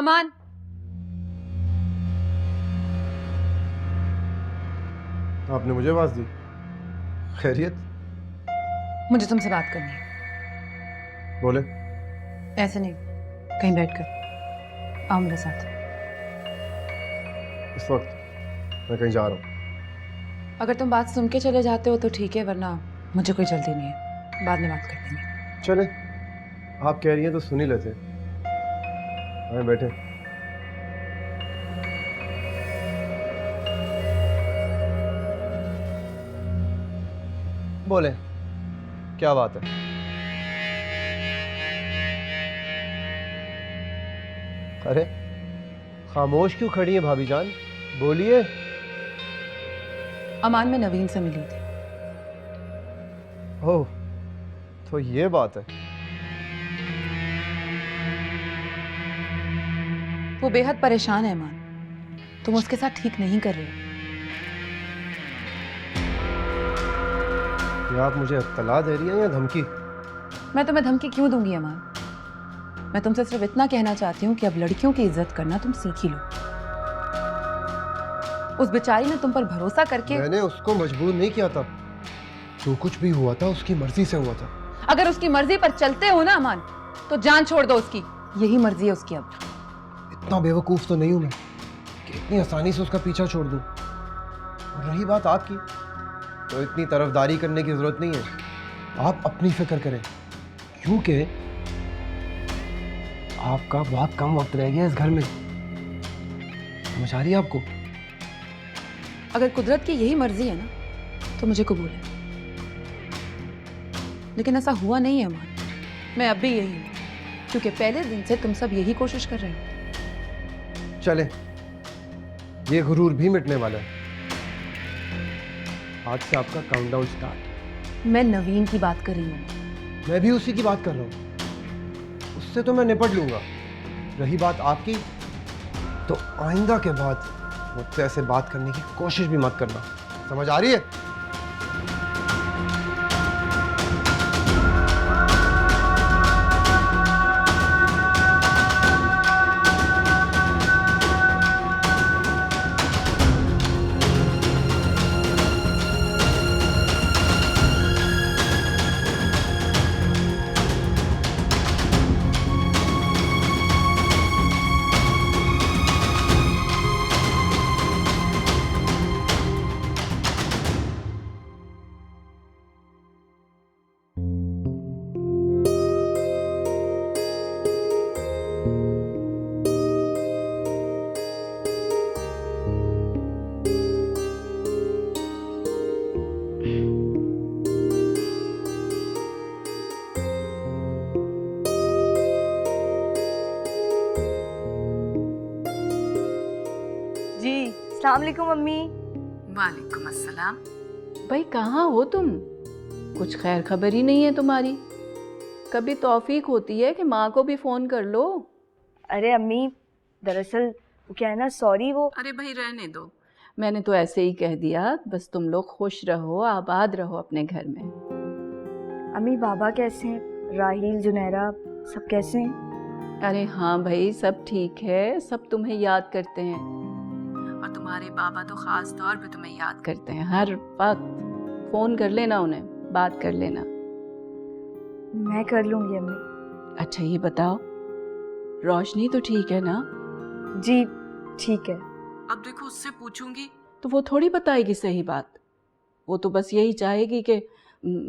अमान, आपने मुझे आवाज दी? खैरियत? मुझे तुमसे बात करनी है। बोले। ऐसे नहीं, कहीं बैठकर आओ मेरे साथ। इस वक्त मैं कहीं जा रहा हूँ। अगर तुम बात सुन के चले जाते हो तो ठीक है, वरना मुझे कोई जल्दी नहीं है, बाद में बात कर लेंगे। चले, आप कह रही हैं तो सुन ही लेते। आए बैठे। बोले, क्या बात है? अरे खामोश क्यों खड़ी है भाभी जान? बोलिए। अमान, मैं नवीन से मिली थी। ओह, तो ये बात है। वो बेहद परेशान है अमान, तुम उसके साथ ठीक नहीं कर रहे हो। क्या आप मुझे इत्तला दे रही हैं या धमकी? मैं तुम्हें धमकी क्यों दूंगी अमान? मैं तुमसे सिर्फ इतना कहना चाहती हूँ कि अब लड़कियों की इज्जत करना तुम सीख ही लो। उस बेचारी ने तुम पर भरोसा करके। मैंने उसको मजबूर नहीं किया था, जो कुछ भी हुआ था उसकी मर्जी से हुआ था। अगर उसकी मर्जी पर चलते हो ना अमान, तो जान छोड़ दो उसकी। यही मर्जी है उसकी। अब इतना बेवकूफ तो नहीं हूं मैं कि इतनी आसानी से उसका पीछा छोड़ दूं। और रही बात आपकी, तो इतनी तरफदारी करने की जरूरत नहीं है। आप अपनी फिक्र करें, क्योंकि आपका बहुत कम वक्त रह गया इस घर में। समझ आ रही है आपको? अगर कुदरत की यही मर्जी है ना, तो मुझे कबूल है। लेकिन ऐसा हुआ नहीं है अमान। मैं अब भी यही हूं, क्योंकि पहले दिन से तुम सब यही कोशिश कर रहे हो। चले, ये गुरूर भी मिटने वाला है। आज से आपका काउंटडाउन स्टार्ट। मैं नवीन की बात कर रही हूँ। मैं भी उसी की बात कर रहा हूँ। उससे तो मैं निपट लूंगा। रही बात आपकी, तो आइंदा के बाद मुझसे ऐसे बात करने की कोशिश भी मत करना। समझ आ रही है? जी, अस्सलाम वालेकुम मम्मी। वालेकुम अस्सलाम। भाई कहाँ हो तुम? कुछ खैर खबर ही नहीं है तुम्हारी। कभी तौफीक होती है कि माँ को भी फ़ोन कर लो। अरे अम्मी, दरअसल वो क्या है ना, सॉरी वो। अरे भाई रहने दो, मैंने तो ऐसे ही कह दिया। बस तुम लोग खुश रहो, आबाद रहो अपने घर में। अम्मी, बाबा कैसे हैं? राहील, जुनैरा सब कैसे हैं? अरे हाँ भाई, सब ठीक है। सब तुम्हें याद करते हैं, और तुम्हारे बाबा तो ख़ास तौर पे तुम्हें याद करते हैं। हर वक्त फ़ोन कर लेना उन्हें, बात कर लेना। मैं कर लूँगी अम्मी। अच्छा ये बताओ, रोशनी तो ठीक है ना? जी ठीक है। अब देखो, उससे पूछूंगी तो वो थोड़ी बताएगी सही बात। वो तो बस यही चाहेगी कि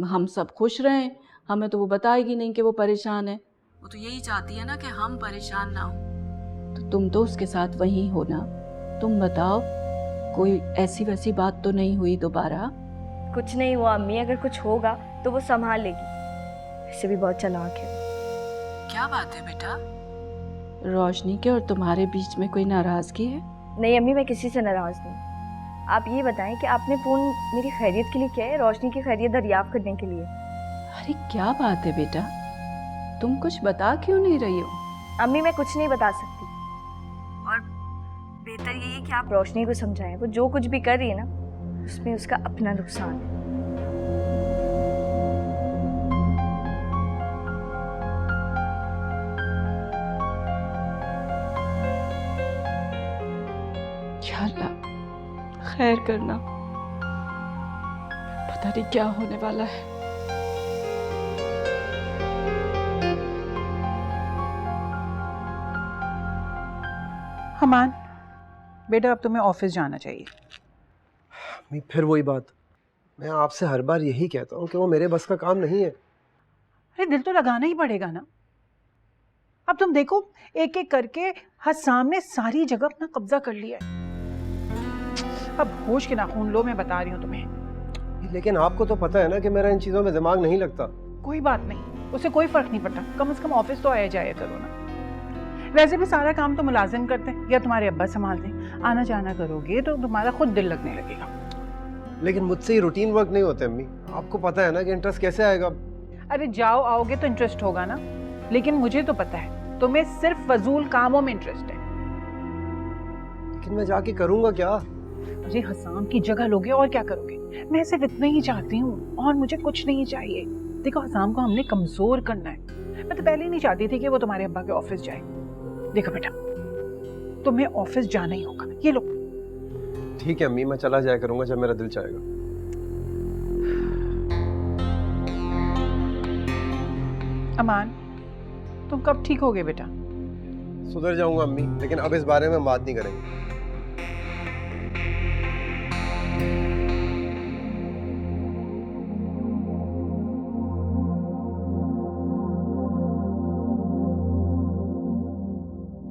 हम सब खुश रहें। हमें तो वो बताएगी नहीं कि वो परेशान है। वो तो यही चाहती है ना कि हम परेशान ना हो। तो तुम तो उसके साथ वहीं हो ना। तुम बताओ, कोई ऐसी वैसी बात तो नहीं हुई दोबारा? कुछ नहीं हुआ अम्मी, अगर कुछ होगा तो वो संभाल लेगी। वैसे भी बहुत चालाक है। क्या बात है बेटा? रोशनी के और तुम्हारे बीच में कोई नाराजगी है? नहीं अम्मी, मैं किसी से नाराज नहीं। आप ये बताएं कि आपने फ़ोन मेरी खैरियत के लिए किया है, रोशनी की खैरियत दरियाफ्त करने के लिए? अरे क्या बात है बेटा, तुम कुछ बता क्यों नहीं रही हो? अम्मी, मैं कुछ नहीं बता सकती, और बेहतर यही है कि आप रोशनी को समझाएं। वो जो कुछ भी कर रही है ना, उसमें उसका अपना नुकसान है। या अल्लाह खैर करना, पता नहीं क्या होने वाला है। हमान, बेटा अब तुम्हें ऑफिस जाना चाहिए। अम्मी फिर वही बात, मैं आपसे हर बार यही कहता हूँ कि वो मेरे बस का काम नहीं है। अरे दिल तो लगाना ही पड़ेगा ना। अब तुम देखो, एक एक करके हसाम ने सारी जगह अपना कब्जा कर लिया है। अब होश के नाखून लो, मैं बता रही हूँ तुम्हें। लेकिन आपको तो पता है ना कि मेरा इन चीज़ों में दिमाग नहीं लगता। कोई बात नहीं, उससे कोई फर्क नहीं पड़ता। कम से कम ऑफिस तो आया जाया करो ना। वैसे भी सारा काम तो मुलाजिम करते हैं या तुम्हारे अब्बा संभालते हैं। आना जाना करोगे तो तुम्हारा खुद दिल लगने लगेगा। लेकिन मुझसे ही रूटीन वर्क नहीं होते अम्मी, आपको पता है ना कि इंटरेस्ट कैसे आएगा। अरे जाओ आओगे तो इंटरेस्ट होगा ना, लेकिन मुझे तो पता है तुम्हें सिर्फ फजूल कामों में इंटरेस्ट है। लेकिन मैं जाके करूँगा क्या? मुझे हसाम की जगह लोगे और क्या करोगे? मैं सिर्फ इतना ही चाहती हूँ और मुझे कुछ नहीं चाहिए। देखो, हसाम को हमने कमजोर करना है। मैं तो पहले ही नहीं चाहती थी कि वो तुम्हारे अब्बा के ऑफिस जाए। देखो बेटा, तुम्हें ऑफिस जाना ही होगा। ये लो। ठीक है अम्मी, मैं चला जाया करूँगा जब मेरा दिल चाहेगा। अमान, तुम कब ठीक होगे बेटा? सुधर जाऊंगा अम्मी, लेकिन अब इस बारे में बात नहीं करेंगे।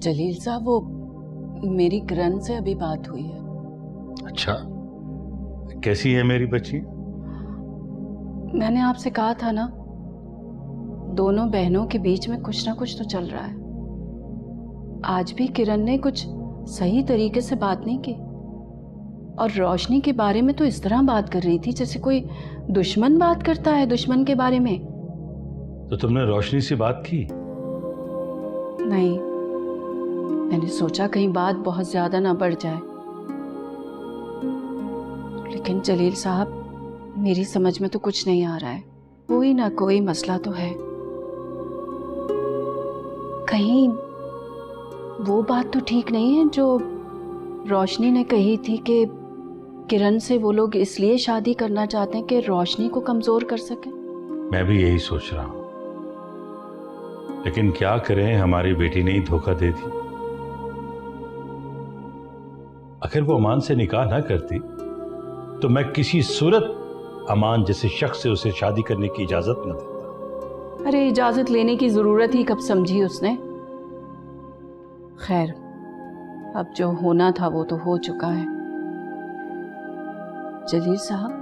जलील साहब, वो मेरी किरण से अभी बात हुई है। अच्छा, कैसी है मेरी बच्ची? मैंने आपसे कहा था ना, दोनों बहनों के बीच में कुछ ना कुछ तो चल रहा है। आज भी किरण ने कुछ सही तरीके से बात नहीं की और रोशनी के बारे में तो इस तरह बात कर रही थी जैसे कोई दुश्मन बात करता है दुश्मन के बारे में। तो तुमने रोशनी से बात की? नहीं, मैंने सोचा कहीं बात बहुत ज्यादा ना बढ़ जाए। लेकिन जलील साहब, मेरी समझ में तो कुछ नहीं आ रहा है। कोई ना कोई मसला तो है। कहीं वो बात तो ठीक नहीं है जो रोशनी ने कही थी कि किरण से वो लोग इसलिए शादी करना चाहते हैं कि रोशनी को कमजोर कर सके। मैं भी यही सोच रहा हूं, लेकिन क्या करें, हमारी बेटी ने ही धोखा दे दी। अगर वो अमान से निकाह ना करती तो मैं किसी सूरत अमान जैसे शख्स से उसे शादी करने की इजाजत न देता। अरे इजाजत लेने की जरूरत ही कब समझी उसने। खैर, अब जो होना था वो तो हो चुका है। जलील साहब,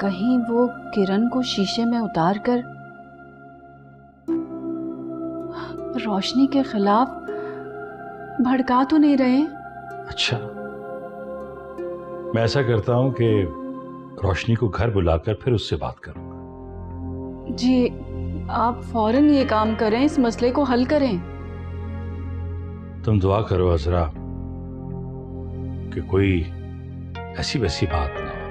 कहीं वो किरण को शीशे में उतार कर रोशनी के खिलाफ भड़का तो नहीं रहे? अच्छा, मैं ऐसा करता हूं कि रोशनी को घर बुलाकर फिर उससे बात करूंगा। जी, आप फौरन ये काम करें, इस मसले को हल करें। तुम दुआ करो अजरा कि कोई ऐसी वैसी बात ना हो,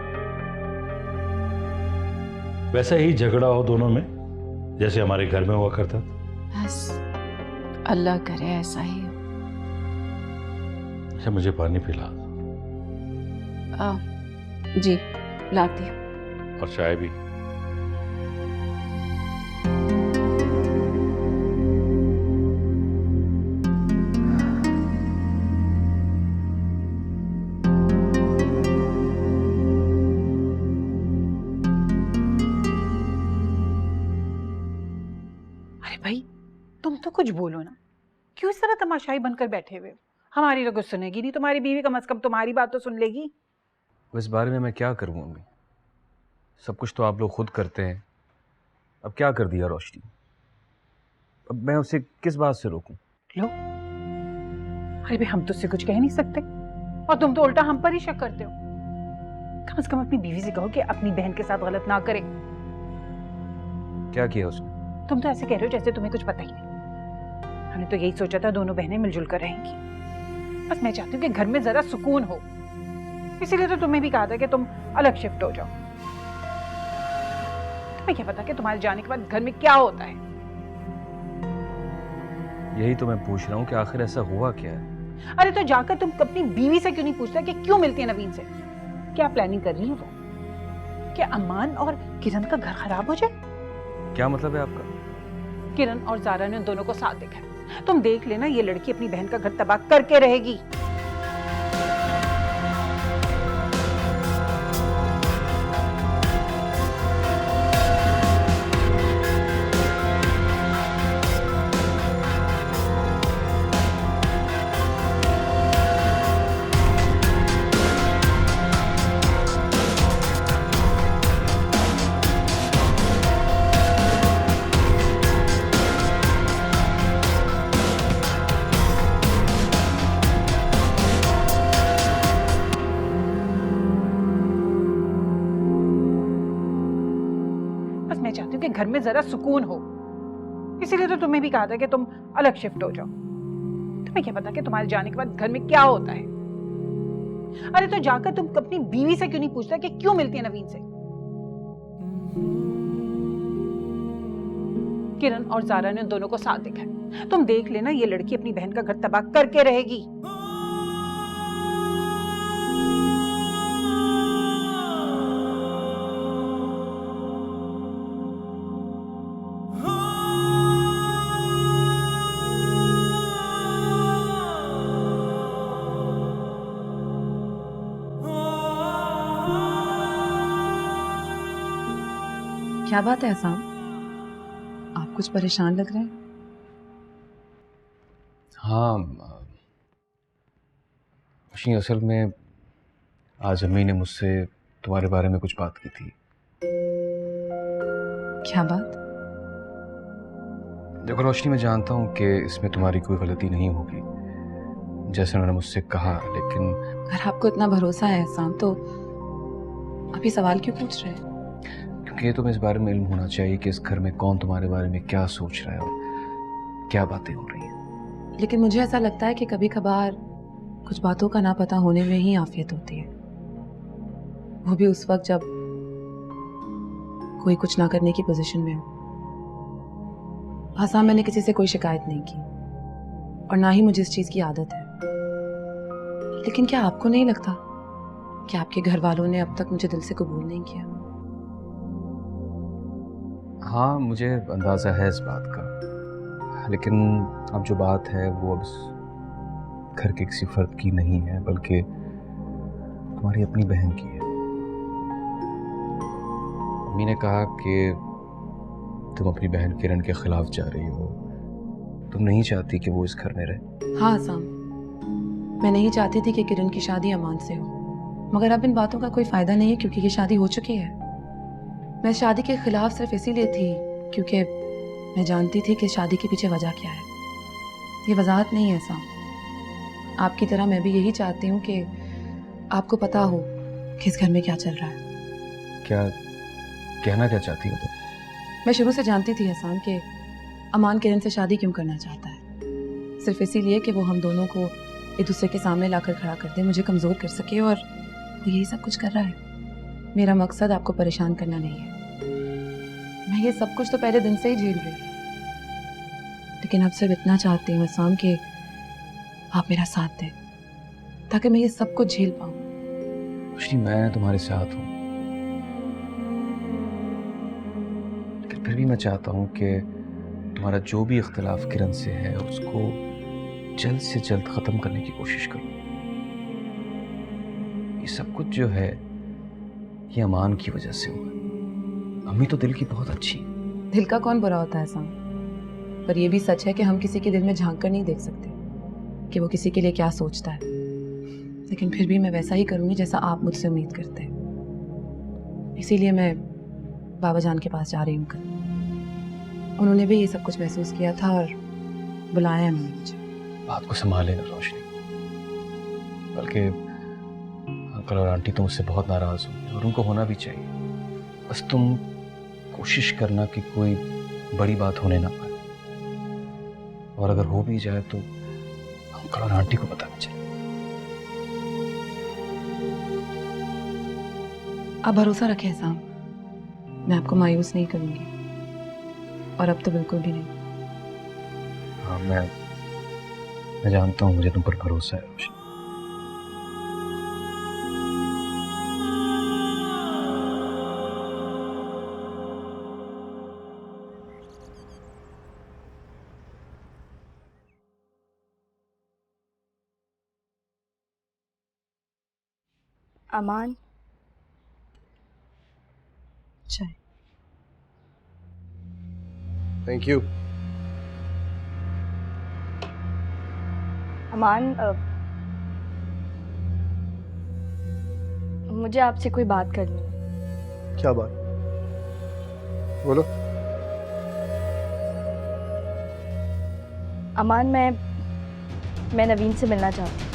वैसा ही झगड़ा हो दोनों में जैसे हमारे घर में हुआ करता था। बस अल्लाह करे ऐसा ही हो। अच्छा, मुझे पानी पिला जी, लाती हूँ। और चाय भी। अरे भाई, तुम तो कुछ बोलो ना। क्यों इस तरह तमाशाई बनकर बैठे हुए हो? हमारी तो कुछ सुनेगी नहीं, तुम्हारी बीवी कम से कम तुम्हारी बात तो सुन लेगी। इस बारे में मैं क्या करूँ अम्मी? सब कुछ तो आप लोग खुद करते हैं। अब क्या कर दिया रोशनी? अब मैं उसे किस बात से रोकूं? लो, अरे भाई, हम तो उससे कुछ कह नहीं सकते और तुम तो उल्टा हम पर ही शक करते हो। कम से कम अपनी बीवी से कहो कि अपनी बहन के साथ गलत ना करे। क्या किया उसने? तुम तो ऐसे कह रहे हो जैसे तुम्हें कुछ पता ही नहीं। हमने तो यही सोचा था दोनों बहनें मिलजुल कर रहेंगी। बस मैं चाहती हूँ कि घर में जरा सुकून हो, इसीलिए तो तुम्हें भी कहा था कि तुम अलग शिफ्ट हो जाओ। तुम्हें क्या पता कि तुम्हारे जाने के बाद घर में क्या होता है। यही तो मैं पूछ रहा हूँ कि आखिर ऐसा हुआ क्या है? अरे तो जाकर तुम अपनी बीवी से क्यों नहीं पूछते कि क्यों मिलती है नवीन से? क्या प्लानिंग कर रही है वो? क्या अमान और किरण का घर खराब हो जाए? क्या मतलब है आपका? किरण और ज़ारा ने उन दोनों को साथ देखा है। तुम देख लेना, ये लड़की अपनी बहन का घर तबाह करके रहेगी। बस मैं चाहती हूँ कि घर में जरा सुकून हो, इसीलिए तो तुम्हें भी कहा था कि तुम अलग शिफ्ट हो जाओ। तुम्हें क्या पता कि तुम्हारे जाने के बाद घर में क्या होता है? अरे तो जाकर तुम अपनी बीवी से क्यों नहीं पूछते कि क्यों मिलती है नवीन से? किरण और ज़ारा ने उन दोनों को साथ देखा है। तुम देख लेना, ये लड़की अपनी बहन का घर तबाह करके रहेगी। क्या बात है असाम, आप कुछ परेशान लग रहे हैं। हाँ रोशनी, असल में आज अम्मी ने मुझसे तुम्हारे बारे में कुछ बात की थी। क्या बात? देखो रोशनी, मैं जानता हूँ कि इसमें तुम्हारी कोई गलती नहीं होगी, जैसे उन्होंने मुझसे कहा, लेकिन अगर आपको इतना भरोसा है असाम, तो आप ये सवाल क्यों पूछ रहे हैं? क्योंकि ये तुम्हें इस बारे में इल्म होना चाहिए कि इस घर में कौन तुम्हारे बारे में क्या सोच रहा है और क्या बातें हो रही हैं। लेकिन मुझे ऐसा लगता है कि कभी कभार कुछ बातों का ना पता होने में ही आफियत होती है, वो भी उस वक्त जब कोई कुछ ना करने की पोजीशन में हो। आसाम, मैंने किसी से कोई शिकायत नहीं की और ना ही मुझे इस चीज़ की आदत है, लेकिन क्या आपको नहीं लगता कि आपके घर वालों ने अब तक मुझे दिल से कबूल नहीं किया? हाँ, मुझे अंदाज़ा है इस बात का, लेकिन अब जो बात है वो अब इस घर के किसी फर्द की नहीं है, बल्कि तुम्हारी अपनी बहन की है। अम्मी ने कहा कि तुम अपनी बहन किरण के खिलाफ जा रही हो, तुम नहीं चाहती कि वो इस घर में रहे। हाँ आसाम, मैं नहीं चाहती थी कि किरण की शादी अमान से हो, मगर अब इन बातों का कोई फ़ायदा नहीं है क्योंकि ये शादी हो चुकी है। मैं शादी के खिलाफ सिर्फ इसीलिए थी क्योंकि मैं जानती थी कि शादी के पीछे वजह क्या है। ये वजाहत नहीं है साहब, आपकी तरह मैं भी यही चाहती हूँ कि आपको पता हो कि इस घर में क्या चल रहा है। क्या कहना क्या चाहती हो तुम? मैं शुरू से जानती थी हसान कि अमान किरण से शादी क्यों करना चाहता है, सिर्फ इसीलिए कि वो हम दोनों को एक दूसरे के सामने लाकर खड़ा कर दे, मुझे कमज़ोर कर सके, और वो यही सब कुछ कर रहा है। मेरा मकसद आपको परेशान करना नहीं है। मैं ये सब कुछ तो पहले दिन से ही झेल रही हूँ, लेकिन अब सिर्फ इतना चाहती हूँ हसान कि आप मेरा साथ दें ताकि मैं ये सब कुछ झेल पाऊँ। रोशनी, मैं तुम्हारे साथ हूँ, लेकिन फिर भी मैं चाहता हूँ कि तुम्हारा जो भी इख्तिलाफ किरण से है उसको जल्द से जल्द ख़त्म करने की कोशिश करो। ये सब कुछ जो है ये अमान की वजह से हुआ। अम्मी तो दिल की बहुत अच्छी है। दिल का कौन बुरा होता है साम, पर यह भी सच है कि हम किसी के दिल में झांक कर नहीं देख सकते कि वो किसी के लिए क्या सोचता है, लेकिन फिर भी मैं वैसा ही करूँगी जैसा आप मुझसे उम्मीद करते हैं। इसीलिए मैं बाबा जान के पास जा रही हूँ कल। उन्होंने भी ये सब कुछ महसूस किया था और बुलाया है उन्होंने मुझे। बात को संभाले ना रोशनी, बल्कि अंकल और आंटी तो मुझसे बहुत नाराज़ होंगे और उनको होना भी चाहिए। बस तुम कोशिश करना कि कोई बड़ी बात होने ना पाए, और अगर हो भी जाए तो अंकल और आंटी को पता नहीं चले। आप भरोसा रखें साम, मैं आपको मायूस नहीं करूँगी, और अब तो बिल्कुल भी नहीं। हाँ, मैं मैं जानता हूँ मुझे तुम पर भरोसा है रोशनी। अमान, चाय। Thank you. अमान, मुझे आपसे कोई बात करनी है। क्या बात? बोलो। अमान, मैं नवीन से मिलना चाहती हूँ।